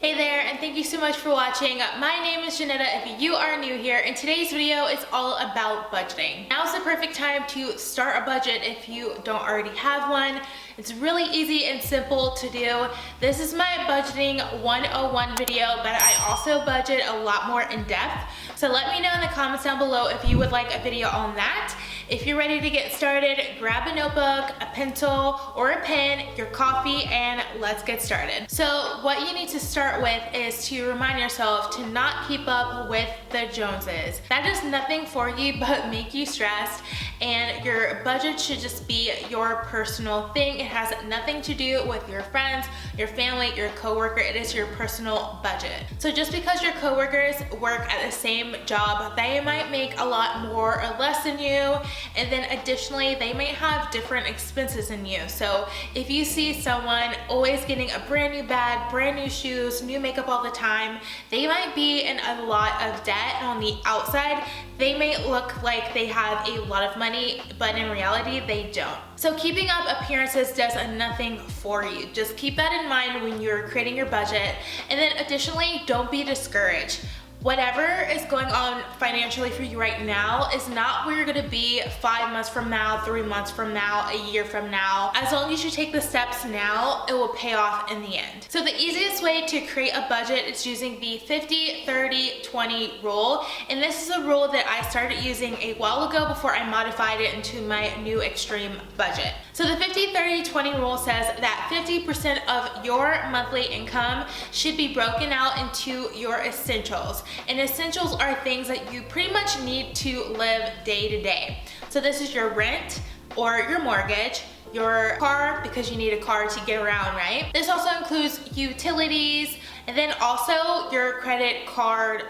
Hey there, and thank you so much for watching. My name is Janetta if you are new here, and today's video is all about budgeting. Now's the perfect time to start a budget if you don't already have one. It's really easy and simple to do. This is my budgeting 101 video, but I also budget a lot more in depth. So let me know in the comments down below if you would like a video on that. If you're ready to get started, grab a notebook, a pencil, or a pen, your coffee, and let's get started. So what you need to start with is to remind yourself to not keep up with the Joneses. That does nothing for you but make you stressed, and your budget should just be your personal thing. It has nothing to do with your friends, your family, your coworker. It is your personal budget. So just because your coworkers work at the same job, they might make a lot more or less than you, and then additionally they might have different expenses than you. So if you see someone always getting a brand new bag, brand new shoes, new makeup all the time, they might be in a lot of debt, and on the outside they may look like they have a lot of money, but in reality they don't. So keeping up appearances does nothing for you. Just keep that in mind when you're creating your budget. And then additionally, don't be discouraged. Whatever is going on financially for you right now is not where you're gonna be 5 months from now, 3 months from now, a year from now. As long as you take the steps now, it will pay off in the end. So the easiest way to create a budget is using the 50-30-20 rule. And this is a rule that I started using a while ago before I modified it into my new extreme budget. So the 50-30-20 rule says that 50% of your monthly income should be broken out into your essentials. And essentials are things that you pretty much need to live day to day. So this is your rent or your mortgage, your car because you need a car to get around, right? This also includes utilities, and then also your credit card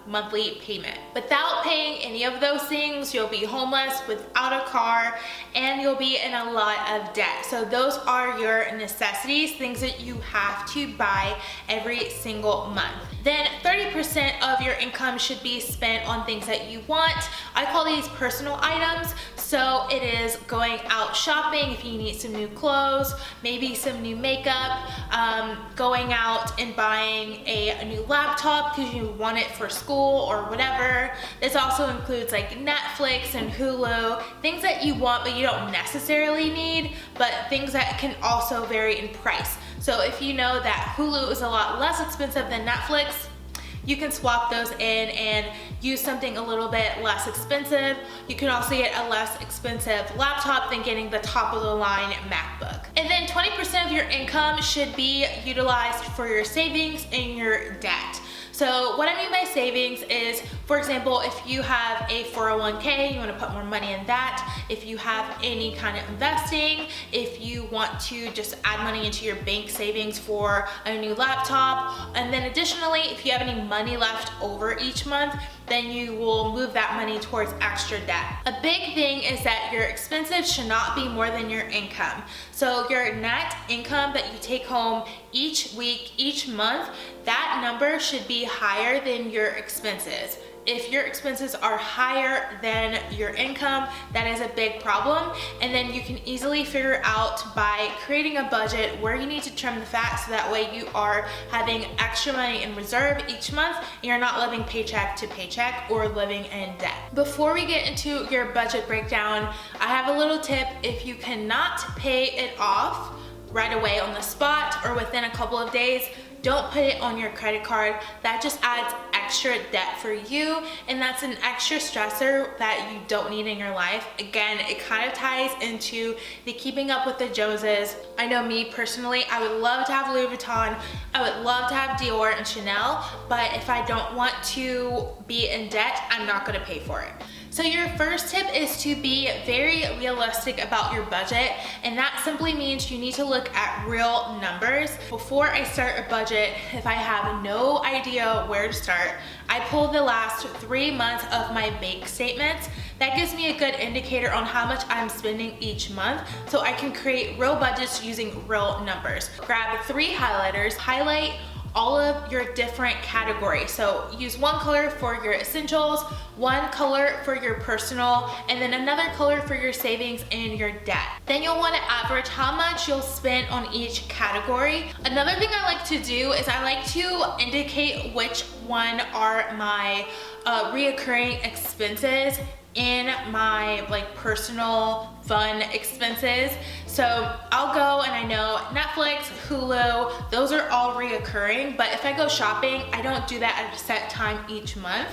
monthly payment. Without paying any of those things, you'll be homeless, without a car, and you'll be in a lot of debt. So those are your necessities, things that you have to buy every single month. Then 30% of your income should be spent on things that you want. I call these personal items. So it is going out shopping if you need some new clothes, maybe some new makeup, going out and buying a new laptop because you want it for school or whatever. This also includes like Netflix and Hulu, things that you want but you don't necessarily need, but things that can also vary in price. So if you know that Hulu is a lot less expensive than Netflix, you can swap those in and use something a little bit less expensive. You can also get a less expensive laptop than getting the top of the line MacBook. And then 20% of your income should be utilized for your savings and your debt. So what I mean by savings is, for example, if you have a 401k, you want to put more money in that. If you have any kind of investing, if you want to just add money into your bank savings for a new laptop, and then additionally, if you have any money left over each month, then you will move that money towards extra debt. A big thing is that your expenses should not be more than your income. So your net income that you take home each week, each month, that number should be higher than your expenses. If your expenses are higher than your income, that is a big problem. And then you can easily figure out by creating a budget where you need to trim the fat, so that way you are having extra money in reserve each month and you're not living paycheck to paycheck or living in debt. Before we get into your budget breakdown, I have a little tip. If you cannot pay it off right away on the spot or within a couple of days, don't put it on your credit card. That just adds extra debt for you, and that's an extra stressor that you don't need in your life. Again, it kind of ties into the keeping up with the Joneses. I know me personally, I would love to have Louis Vuitton, I would love to have Dior and Chanel, but if I don't want to be in debt, I'm not gonna pay for it. So your first tip is to be very realistic about your budget, and that simply means you need to look at real numbers. Before I start a budget, if I have no idea where to start, I pull the last 3 months of my bank statements. That gives me a good indicator on how much I'm spending each month, so I can create real budgets using real numbers. Grab 3 highlighters, highlight all of your different categories. So use one color for your essentials, one color for your personal, and then another color for your savings and your debt. Then you'll want to average how much you'll spend on each category. Another thing I like to do is I like to indicate which one are my reoccurring expenses in my like personal fun expenses. So I'll go and I know Netflix, Hulu, those are all reoccurring, but if I go shopping, I don't do that at a set time each month.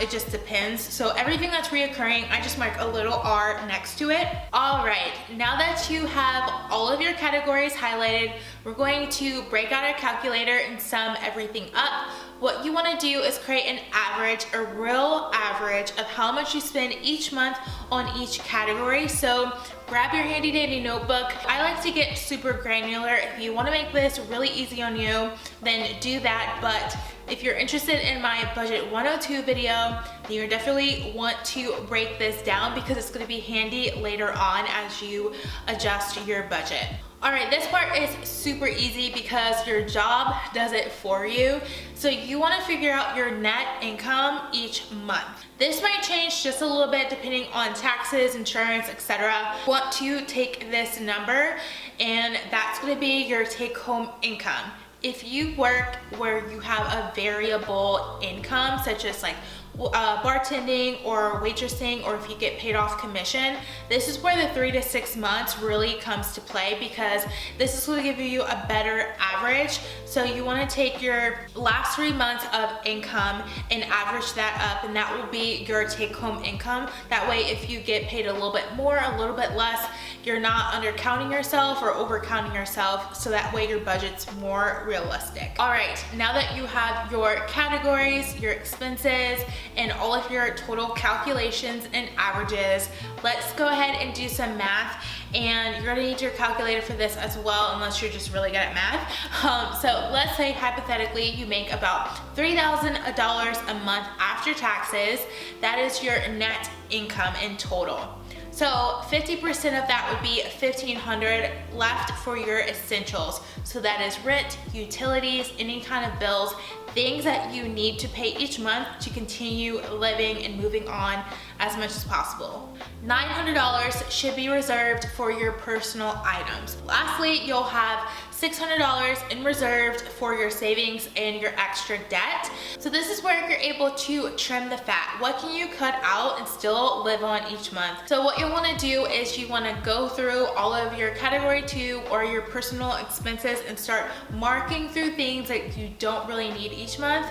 It just depends. So everything that's reoccurring, I just mark a little R next to it. All right, now that you have all of your categories highlighted, we're going to break out our calculator and sum everything up. What you want to do is create an average, a real average of how much you spend each month on each category. So grab your handy dandy notebook. I like to get super granular. If you want to make this really easy on you, then do that. But if you're interested in my budget 102 video, then you definitely want to break this down because it's going to be handy later on as you adjust your budget. All right, this part is super easy because your job does it for you. So you want to figure out your net income each month. This might change just a little bit depending on taxes, insurance, etc. You want to take this number and that's going to be your take-home income. If you work where you have a variable income, such as like bartending or waitressing, or if you get paid off commission, this is where the 3 to 6 months really comes to play because this is going to give you a better average. So you want to take your last 3 months of income and average that up, and that will be your take-home income. That way, if you get paid a little bit more, a little bit less, you're not undercounting yourself or overcounting yourself, so that way your budget's more realistic. All right, now that you have your categories, your expenses, and all of your total calculations and averages, let's go ahead and do some math. And you're gonna need your calculator for this as well, unless you're just really good at math. So let's say hypothetically you make about $3,000 a month after taxes. That is your net income in total. So 50% of that would be $1,500 left for your essentials. So that is rent, utilities, any kind of bills, things that you need to pay each month to continue living and moving on as much as possible. $900 should be reserved for your personal items. Lastly, you'll have $600 in reserved for your savings and your extra debt. So this is where you're able to trim the fat. What can you cut out and still live on each month? So what you'll want to do is you want to go through all of your category 2 or your personal expenses and start marking through things that you don't really need each month.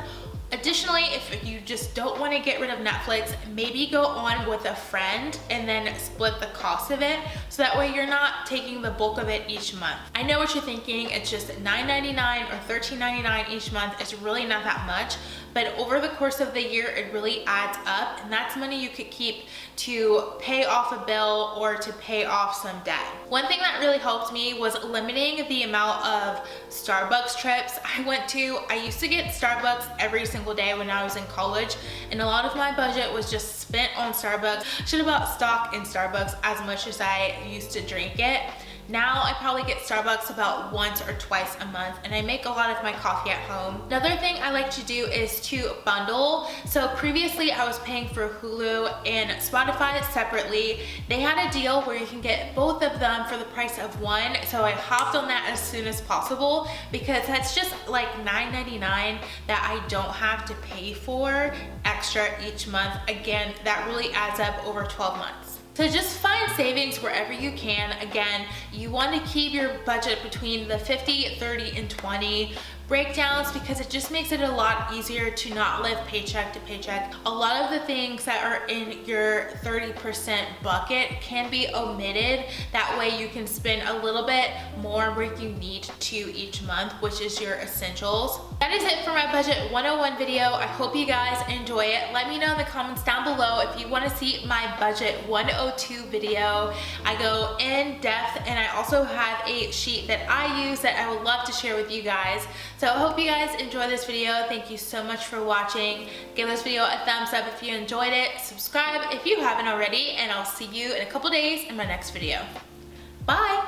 Additionally, if you just don't want to get rid of Netflix, maybe go on with a friend and then split the cost of it, so that way you're not taking the bulk of it each month. I know what you're thinking, it's just $9.99 or $13.99 each month. It's really not that much, but over the course of the year, it really adds up, and that's money you could keep to pay off a bill or to pay off some debt. One thing that really helped me was limiting the amount of Starbucks trips I used to get Starbucks every single day when I was in college, and a lot of my budget was just spent on Starbucks. Should have bought stock in Starbucks as much as I used to drink it. Now I probably get Starbucks about once or twice a month, and I make a lot of my coffee at home. Another thing I like to do is to bundle. So previously I was paying for Hulu and Spotify separately. They had a deal where you can get both of them for the price of one. So I hopped on that as soon as possible because that's just like $9.99 that I don't have to pay for extra each month. Again, that really adds up over 12 months. So just find savings wherever you can. Again, you want to keep your budget between the 50, 30, and 20 breakdowns because it just makes it a lot easier to not live paycheck to paycheck. A lot of the things that are in your 30% bucket can be omitted. That way you can spend a little bit more where you need to each month, which is your essentials. That is it for my budget 101 video. I hope you guys enjoy it. Let me know in the comments down below if you want to see my budget 102 video. I go in depth, and I also have a sheet that I use that I would love to share with you guys. So I hope you guys enjoy this video. Thank you so much for watching. Give this video a thumbs up if you enjoyed it. Subscribe if you haven't already, and I'll see you in a couple days in my next video. Bye!